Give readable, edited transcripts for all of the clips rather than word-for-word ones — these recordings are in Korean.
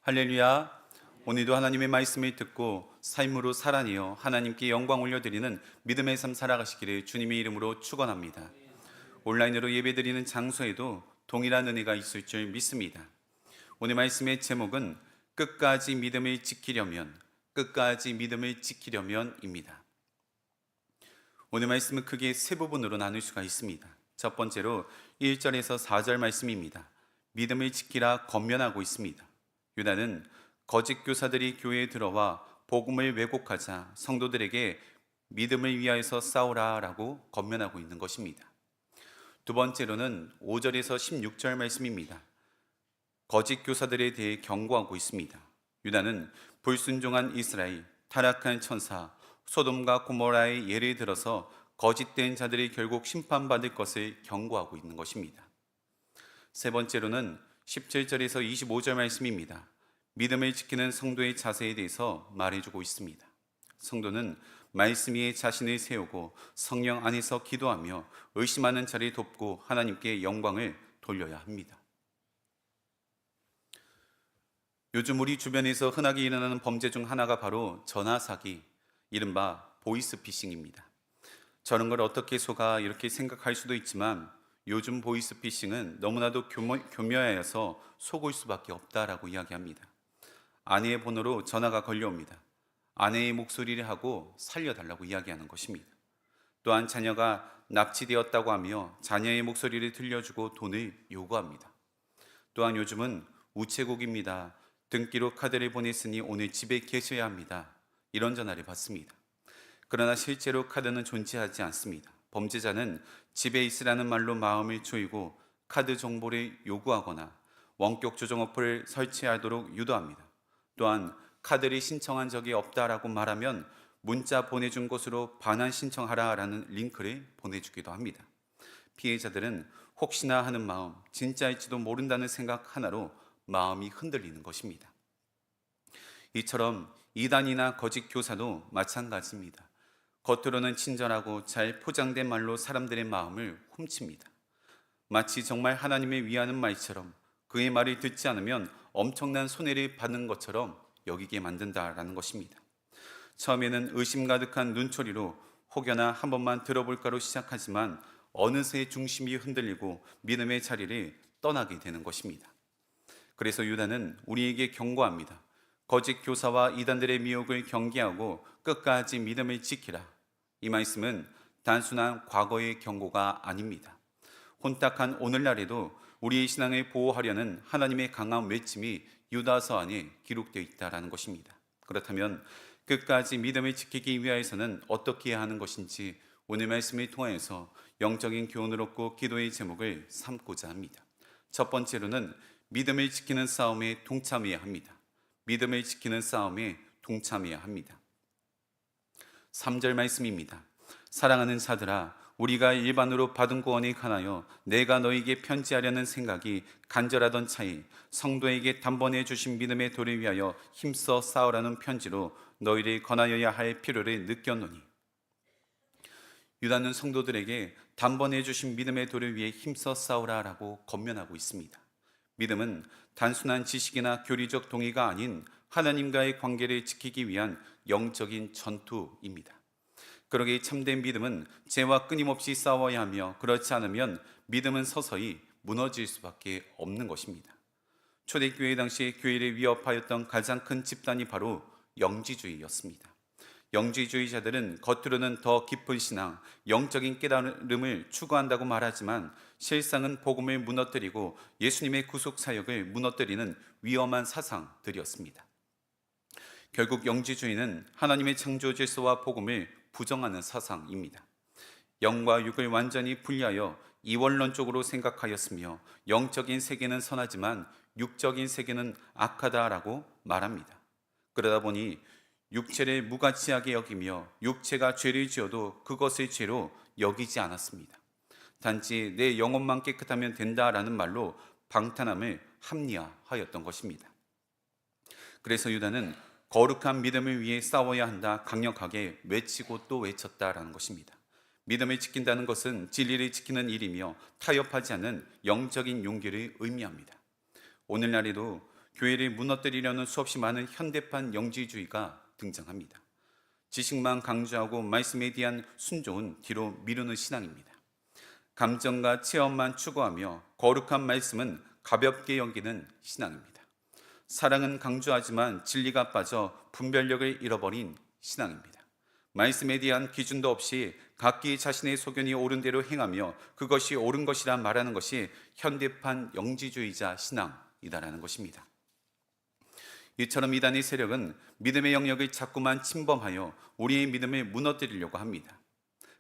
할렐루야. 오늘도 하나님의 말씀을 듣고 삶으로 살아내어 하나님께 영광 올려드리는 믿음의 삶 살아가시기를 주님의 이름으로 축원합니다. 온라인으로 예배드리는 장소에도 동일한 은혜가 있을 줄 믿습니다. 오늘 말씀의 제목은 끝까지 믿음을 지키려면, 끝까지 믿음을 지키려면입니다. 오늘 말씀은 크게 세 부분으로 나눌 수가 있습니다. 첫 번째로 1절에서 4절 말씀입니다. 믿음을 지키라 권면하고 있습니다. 유다는 거짓 교사들이 교회에 들어와 복음을 왜곡하자 성도들에게 믿음을 위하여서 싸우라 라고 권면하고 있는 것입니다. 두 번째로는 5절에서 16절 말씀입니다. 거짓 교사들에 대해 경고하고 있습니다. 유다는 불순종한 이스라엘, 타락한 천사, 소돔과 고모라의 예를 들어서 거짓된 자들이 결국 심판받을 것을 경고하고 있는 것입니다. 세 번째로는 17절에서 25절 말씀입니다. 믿음을 지키는 성도의 자세에 대해서 말해주고 있습니다. 성도는 말씀 위에 자신을 세우고 성령 안에서 기도하며 의심하는 자를 돕고 하나님께 영광을 돌려야 합니다. 요즘 우리 주변에서 흔하게 일어나는 범죄 중 하나가 바로 전화 사기, 이른바 보이스피싱입니다. 저런 걸 어떻게 속아 이렇게 생각할 수도 있지만 요즘 보이스피싱은 너무나도 교묘하여서 속을 수밖에 없다라고 이야기합니다. 아내의 번호로 전화가 걸려옵니다. 아내의 목소리를 하고 살려달라고 이야기하는 것입니다. 또한 자녀가 납치되었다고 하며 자녀의 목소리를 들려주고 돈을 요구합니다. 또한 요즘은 우체국입니다. 등기로 카드를 보냈으니 오늘 집에 계셔야 합니다. 이런 전화를 받습니다. 그러나 실제로 카드는 존재하지 않습니다. 범죄자는 집에 있으라는 말로 마음을 조이고 카드 정보를 요구하거나 원격 조정 어플을 설치하도록 유도합니다. 또한 카드를 신청한 적이 없다라고 말하면 문자 보내준 곳으로 반환 신청하라라는 링크를 보내주기도 합니다. 피해자들은 혹시나 하는 마음, 진짜일지도 모른다는 생각 하나로 마음이 흔들리는 것입니다. 이처럼 이단이나 거짓 교사도 마찬가지입니다. 겉으로는 친절하고 잘 포장된 말로 사람들의 마음을 훔칩니다. 마치 정말 하나님을 위하는 말처럼 그의 말을 듣지 않으면 엄청난 손해를 받는 것처럼 여기게 만든다라는 것입니다. 처음에는 의심 가득한 눈초리로 혹여나 한 번만 들어볼까로 시작하지만 어느새 중심이 흔들리고 믿음의 자리를 떠나게 되는 것입니다. 그래서 유다는 우리에게 경고합니다. 거짓 교사와 이단들의 미혹을 경계하고 끝까지 믿음을 지키라. 이 말씀은 단순한 과거의 경고가 아닙니다. 혼탁한 오늘날에도 우리의 신앙을 보호하려는 하나님의 강한 외침이 유다서 안에 기록되어 있다는 것입니다. 그렇다면 끝까지 믿음을 지키기 위해서는 어떻게 해야 하는 것인지 오늘 말씀을 통해서 영적인 교훈을 얻고 기도의 제목을 삼고자 합니다. 첫 번째로는 믿음을 지키는 싸움에 동참해야 합니다. 믿음을 지키는 싸움에 동참해야 합니다. 3절 말씀입니다. 사랑하는 자들아, 우리가 일반으로 받은 구원에 관하여 내가 너에게 편지하려는 생각이 간절하던 차에 성도에게 단번에 주신 믿음의 도를 위하여 힘써 싸우라는 편지로 너희를 권하여야 할 필요를 느꼈노니. 유다는 성도들에게 단번에 주신 믿음의 도를 위해 힘써 싸우라라고 권면하고 있습니다. 믿음은 단순한 지식이나 교리적 동의가 아닌 하나님과의 관계를 지키기 위한 영적인 전투입니다. 그러기에 참된 믿음은 죄와 끊임없이 싸워야 하며 그렇지 않으면 믿음은 서서히 무너질 수밖에 없는 것입니다. 초대교회 당시에 교회를 위협하였던 가장 큰 집단이 바로 영지주의였습니다. 영지주의자들은 겉으로는 더 깊은 신앙, 영적인 깨달음을 추구한다고 말하지만 실상은 복음을 무너뜨리고 예수님의 구속 사역을 무너뜨리는 위험한 사상들이었습니다. 결국 영지주의는 하나님의 창조 질서와 복음을 부정하는 사상입니다. 영과 육을 완전히 분리하여 이원론적으로 생각하였으며 영적인 세계는 선하지만 육적인 세계는 악하다라고 말합니다. 그러다 보니 육체를 무가치하게 여기며 육체가 죄를 지어도 그것을 죄로 여기지 않았습니다. 단지 내 영혼만 깨끗하면 된다라는 말로 방탄함을 합리화하였던 것입니다. 그래서 유다는 거룩한 믿음을 위해 싸워야 한다 강력하게 외치고 또 외쳤다라는 것입니다. 믿음을 지킨다는 것은 진리를 지키는 일이며 타협하지 않는 영적인 용기를 의미합니다. 오늘날에도 교회를 무너뜨리려는 수없이 많은 현대판 영지주의가 등장합니다. 지식만 강조하고 말씀에 대한 순종은 뒤로 미루는 신앙입니다. 감정과 체험만 추구하며 거룩한 말씀은 가볍게 여기는 신앙입니다. 사랑은 강조하지만 진리가 빠져 분별력을 잃어버린 신앙입니다. 말씀에 대한 기준도 없이 각기 자신의 소견이 옳은 대로 행하며 그것이 옳은 것이라 말하는 것이 현대판 영지주의자 신앙이다라는 것입니다. 이처럼 이단의 세력은 믿음의 영역을 자꾸만 침범하여 우리의 믿음을 무너뜨리려고 합니다.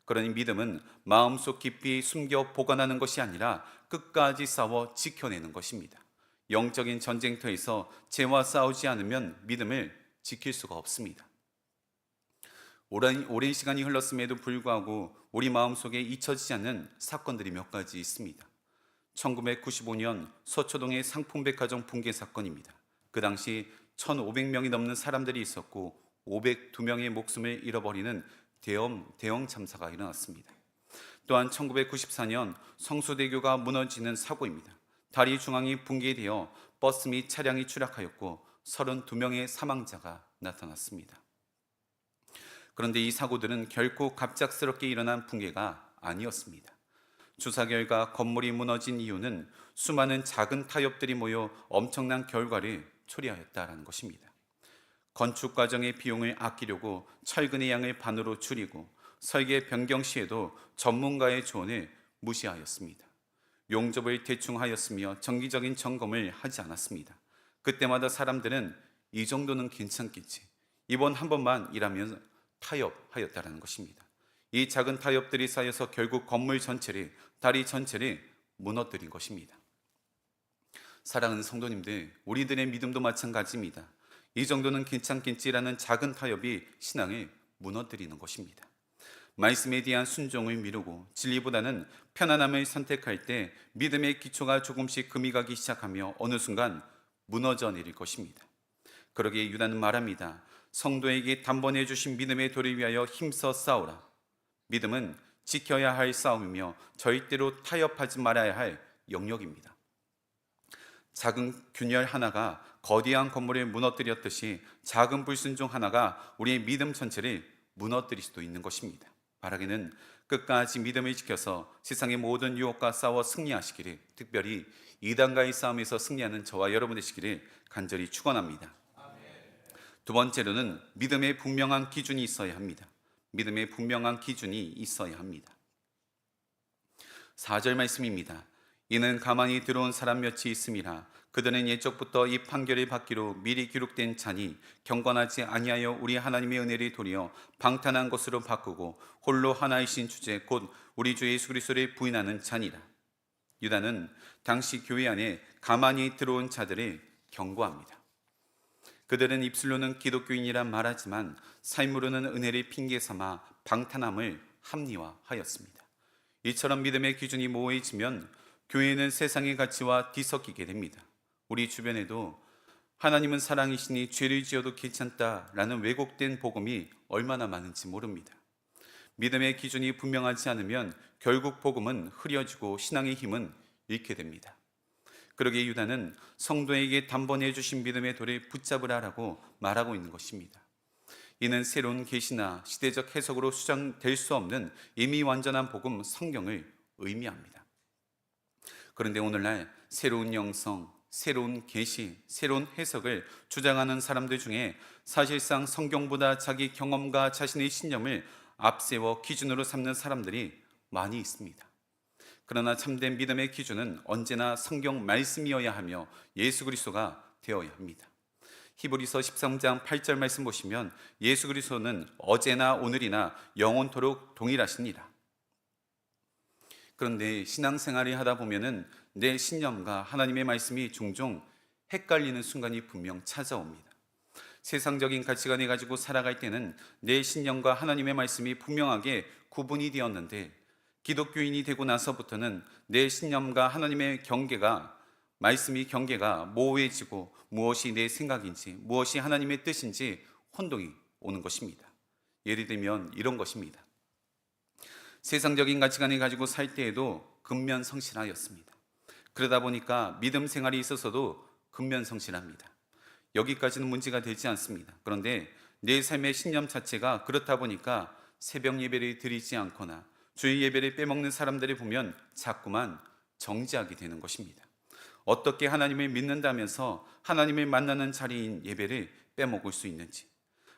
그러니 믿음은 마음속 깊이 숨겨 보관하는 것이 아니라 끝까지 싸워 지켜내는 것입니다. 영적인 전쟁터에서 죄와 싸우지 않으면 믿음을 지킬 수가 없습니다. 오랜 시간이 흘렀음에도 불구하고 우리 마음속에 잊혀지지 않는 사건들이 몇 가지 있습니다. 1995년 서초동의 상품백화점 붕괴 사건입니다. 그 당시 1,500명이 넘는 사람들이 있었고 502명의 목숨을 잃어버리는 대형 참사가 일어났습니다. 또한 1994년 성수대교가 무너지는 사고입니다. 다리 중앙이 붕괴되어 버스 및 차량이 추락하였고 32명의 사망자가 나타났습니다. 그런데 이 사고들은 결코 갑작스럽게 일어난 붕괴가 아니었습니다. 조사 결과 건물이 무너진 이유는 수많은 작은 타협들이 모여 엄청난 결과를 초래하였다는 것입니다. 건축 과정의 비용을 아끼려고 철근의 양을 반으로 줄이고 설계 변경 시에도 전문가의 조언을 무시하였습니다. 용접을 대충 하였으며 정기적인 점검을 하지 않았습니다. 그때마다 사람들은 이 정도는 괜찮겠지, 이번 한 번만 일하면 타협하였다는 것입니다. 이 작은 타협들이 쌓여서 결국 건물 전체를, 다리 전체를 무너뜨린 것입니다. 사랑하는 성도님들, 우리들의 믿음도 마찬가지입니다. 이 정도는 괜찮겠지라는 작은 타협이 신앙을 무너뜨리는 것입니다. 말씀에 대한 순종을 미루고 진리보다는 편안함을 선택할 때 믿음의 기초가 조금씩 금이 가기 시작하며 어느 순간 무너져 내릴 것입니다. 그러기에 유다는 말합니다. 성도에게 단번에 주신 믿음의 도를 위하여 힘써 싸우라. 믿음은 지켜야 할 싸움이며 절대로 타협하지 말아야 할 영역입니다. 작은 균열 하나가 거대한 건물을 무너뜨렸듯이 작은 불순종 하나가 우리의 믿음 전체를 무너뜨릴 수도 있는 것입니다. 바라기는 끝까지 믿음을 지켜서 세상의 모든 유혹과 싸워 승리하시기를, 특별히 이단과의 싸움에서 승리하는 저와 여러분 되시기를 간절히 축원합니다. 두 번째로는 믿음의 분명한 기준이 있어야 합니다. 믿음의 분명한 기준이 있어야 합니다. 4절 말씀입니다. 이는 가만히 들어온 사람 몇이 있음이라. 그들은 옛적부터 이 판결을 받기로 미리 기록된 자니 경건하지 아니하여 우리 하나님의 은혜를 도리어 방탄한 것으로 바꾸고 홀로 하나이신 주제 곧 우리 주 예수 그리스도를 부인하는 자니라. 유다는 당시 교회 안에 가만히 들어온 자들을 경고합니다. 그들은 입술로는 기독교인이란 말하지만 삶으로는 은혜를 핑계 삼아 방탄함을 합리화하였습니다. 이처럼 믿음의 기준이 모호해지면 교회는 세상의 가치와 뒤섞이게 됩니다. 우리 주변에도 하나님은 사랑이시니 죄를 지어도 괜찮다라는 왜곡된 복음이 얼마나 많은지 모릅니다. 믿음의 기준이 분명하지 않으면 결국 복음은 흐려지고 신앙의 힘은 잃게 됩니다. 그러기에 유다는 성도에게 단번에 주신 믿음의 돌을 붙잡으라라고 말하고 있는 것입니다. 이는 새로운 계시나 시대적 해석으로 수정될 수 없는 이미 완전한 복음 성경을 의미합니다. 그런데 오늘날 새로운 영성, 새로운 계시, 새로운 해석을 주장하는 사람들 중에 사실상 성경보다 자기 경험과 자신의 신념을 앞세워 기준으로 삼는 사람들이 많이 있습니다. 그러나 참된 믿음의 기준은 언제나 성경 말씀이어야 하며 예수 그리스도가 되어야 합니다. 히브리서 13장 8절 말씀 보시면 예수 그리스도는 어제나 오늘이나 영원토록 동일하시니라. 그런데 신앙생활을 하다 보면은 내 신념과 하나님의 말씀이 종종 헷갈리는 순간이 분명 찾아옵니다. 세상적인 가치관을 가지고 살아갈 때는 내 신념과 하나님의 말씀이 분명하게 구분이 되었는데 기독교인이 되고 나서부터는 내 신념과 하나님의 말씀이 경계가 모호해지고 무엇이 내 생각인지 무엇이 하나님의 뜻인지 혼동이 오는 것입니다. 예를 들면 이런 것입니다. 세상적인 가치관을 가지고 살 때에도 근면성실하였습니다. 그러다 보니까 믿음 생활에 있어서도 근면성실합니다. 여기까지는 문제가 되지 않습니다. 그런데 내 삶의 신념 자체가 그렇다 보니까 새벽 예배를 드리지 않거나 주일 예배를 빼먹는 사람들을 보면 자꾸만 정지하게 되는 것입니다. 어떻게 하나님을 믿는다면서 하나님을 만나는 자리인 예배를 빼먹을 수 있는지,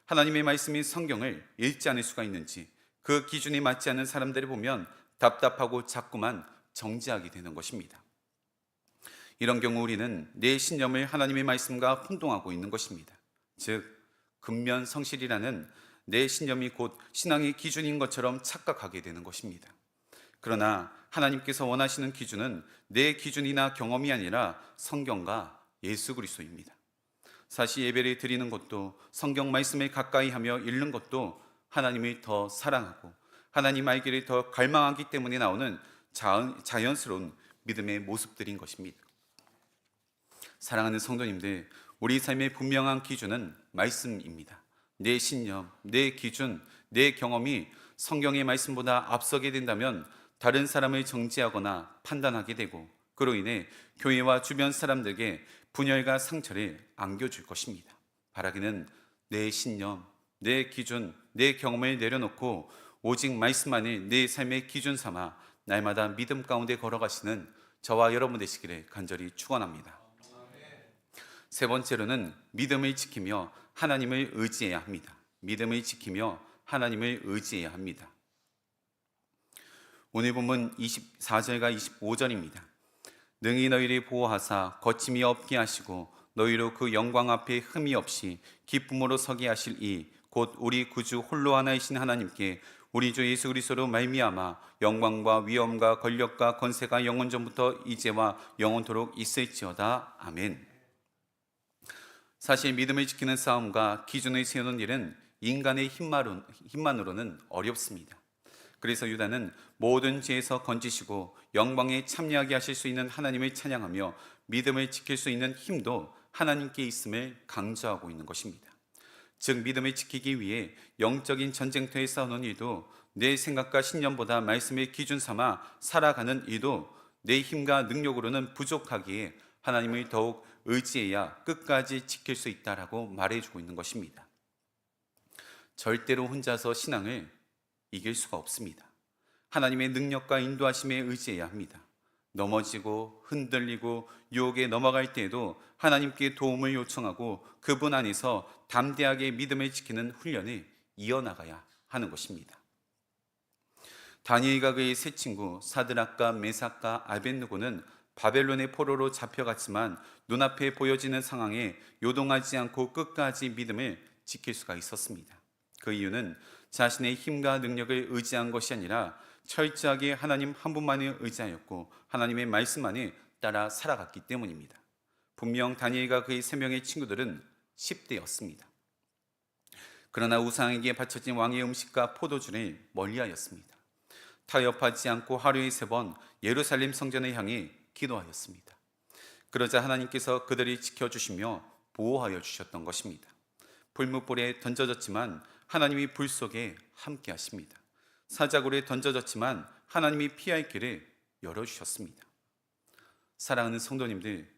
하나님의 말씀인 성경을 읽지 않을 수가 있는지, 그 기준이 맞지 않는 사람들을 보면 답답하고 자꾸만 정지하게 되는 것입니다. 이런 경우 우리는 내 신념을 하나님의 말씀과 혼동하고 있는 것입니다. 즉, 근면성실이라는 내 신념이 곧 신앙의 기준인 것처럼 착각하게 되는 것입니다. 그러나 하나님께서 원하시는 기준은 내 기준이나 경험이 아니라 성경과 예수 그리스도입니다. 사실 예배를 드리는 것도, 성경 말씀을 가까이 하며 읽는 것도 하나님을 더 사랑하고 하나님 알기를 더 갈망하기 때문에 나오는 자연스러운 믿음의 모습들인 것입니다. 사랑하는 성도님들, 우리 삶의 분명한 기준은 말씀입니다. 내 신념, 내 기준, 내 경험이 성경의 말씀보다 앞서게 된다면 다른 사람을 정죄하거나 판단하게 되고, 그로 인해 교회와 주변 사람들에게 분열과 상처를 안겨줄 것입니다. 바라기는 내 신념, 내 기준, 내 경험을 내려놓고 오직 말씀만을 내 삶의 기준 삼아 날마다 믿음 가운데 걸어가시는 저와 여러분 되시기를 간절히 축원합니다. 세 번째로는 믿음을 지키며 하나님을 의지해야 합니다. 믿음을 지키며 하나님을 의지해야 합니다. 오늘 본문 24절과 25절입니다. 능히 너희를 보호하사 거침이 없게 하시고 너희로 그 영광 앞에 흠이 없이 기쁨으로 서게 하실 이 곧 우리 구주 홀로 하나이신 하나님께 우리 주 예수 그리스도로 말미암아 영광과 위엄과 권력과 권세가 영원 전부터 이제와 영원토록 있을지어다. 아멘. 사실 믿음을 지키는 싸움과 기준을 세우는 일은 인간의 힘만으로는 어렵습니다. 그래서 유다는 모든 죄에서 건지시고 영광에 참여하게 하실 수 있는 하나님을 찬양하며 믿음을 지킬 수 있는 힘도 하나님께 있음을 강조하고 있는 것입니다. 즉, 믿음을 지키기 위해 영적인 전쟁터에 싸우는 일도, 내 생각과 신념보다 말씀의 기준 삼아 살아가는 일도 내 힘과 능력으로는 부족하기에 하나님을 더욱 의지해야 끝까지 지킬 수 있다라고 말해주고 있는 것입니다. 절대로 혼자서 신앙을 이길 수가 없습니다. 하나님의 능력과 인도하심에 의지해야 합니다. 넘어지고 흔들리고 유혹에 넘어갈 때에도 하나님께 도움을 요청하고 그분 안에서 담대하게 믿음을 지키는 훈련을 이어나가야 하는 것입니다. 다니엘과 그의 세 친구 사드락과 메삭과 아벳느고는 바벨론의 포로로 잡혀갔지만 눈앞에 보여지는 상황에 요동하지 않고 끝까지 믿음을 지킬 수가 있었습니다. 그 이유는 자신의 힘과 능력을 의지한 것이 아니라 철저하게 하나님 한 분만을 의지하였고 하나님의 말씀만을 따라 살아갔기 때문입니다. 분명 다니엘과 그의 세 명의 친구들은 10대였습니다. 그러나 우상에게 바쳐진 왕의 음식과 포도주를 멀리하였습니다. 타협하지 않고 하루에 3번 예루살렘 성전을 향해 기도하였습니다. 그러자 하나님께서 그들을 지켜주시며 보호하여 주셨던 것입니다. 불뭇불에 던져졌지만 하나님이 불 속에 함께 하십니다. 사자굴에 던져졌지만 하나님이 피할 길을 열어주셨습니다. 사랑하는 성도님들,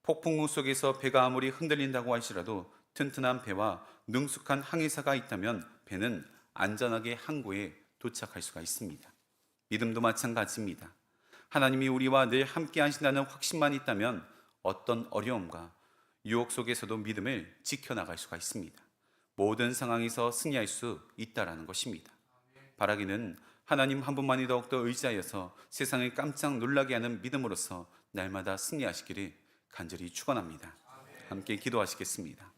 폭풍우 속에서 배가 아무리 흔들린다고 할지라도 튼튼한 배와 능숙한 항해사가 있다면 배는 안전하게 항구에 도착할 수가 있습니다. 믿음도 마찬가지입니다. 하나님이 우리와 늘 함께 하신다는 확신만 있다면 어떤 어려움과 유혹 속에서도 믿음을 지켜나갈 수가 있습니다. 모든 상황에서 승리할 수 있다라는 것입니다. 바라기는 하나님 한 분만이 더욱더 의지하여서 세상을 깜짝 놀라게 하는 믿음으로서 날마다 승리하시기를 간절히 축원합니다. 함께 기도하시겠습니다.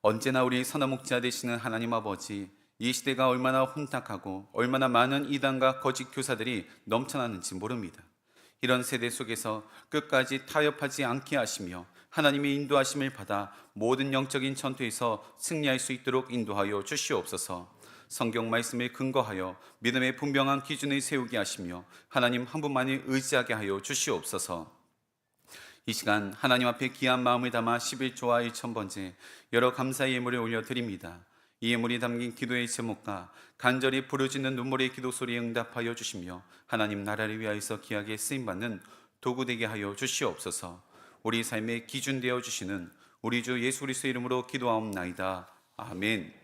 언제나 우리 선한 목자 되시는 하나님 아버지, 이 시대가 얼마나 혼탁하고 얼마나 많은 이단과 거짓 교사들이 넘쳐나는지 모릅니다. 이런 세대 속에서 끝까지 타협하지 않게 하시며 하나님의 인도하심을 받아 모든 영적인 전투에서 승리할 수 있도록 인도하여 주시옵소서. 성경 말씀에 근거하여 믿음의 분명한 기준을 세우게 하시며 하나님 한 분만을 의지하게 하여 주시옵소서. 이 시간 하나님 앞에 귀한 마음을 담아 11조와 1,000번째 여러 감사의 예물을 올려드립니다. 이 예물이 담긴 기도의 제목과 간절히 부르짖는 눈물의 기도 소리에 응답하여 주시며 하나님 나라를 위하여서 귀하게 쓰임받는 도구 되게 하여 주시옵소서. 우리 삶의 기준 되어 주시는 우리 주 예수 그리스도의 이름으로 기도하옵나이다. 아멘.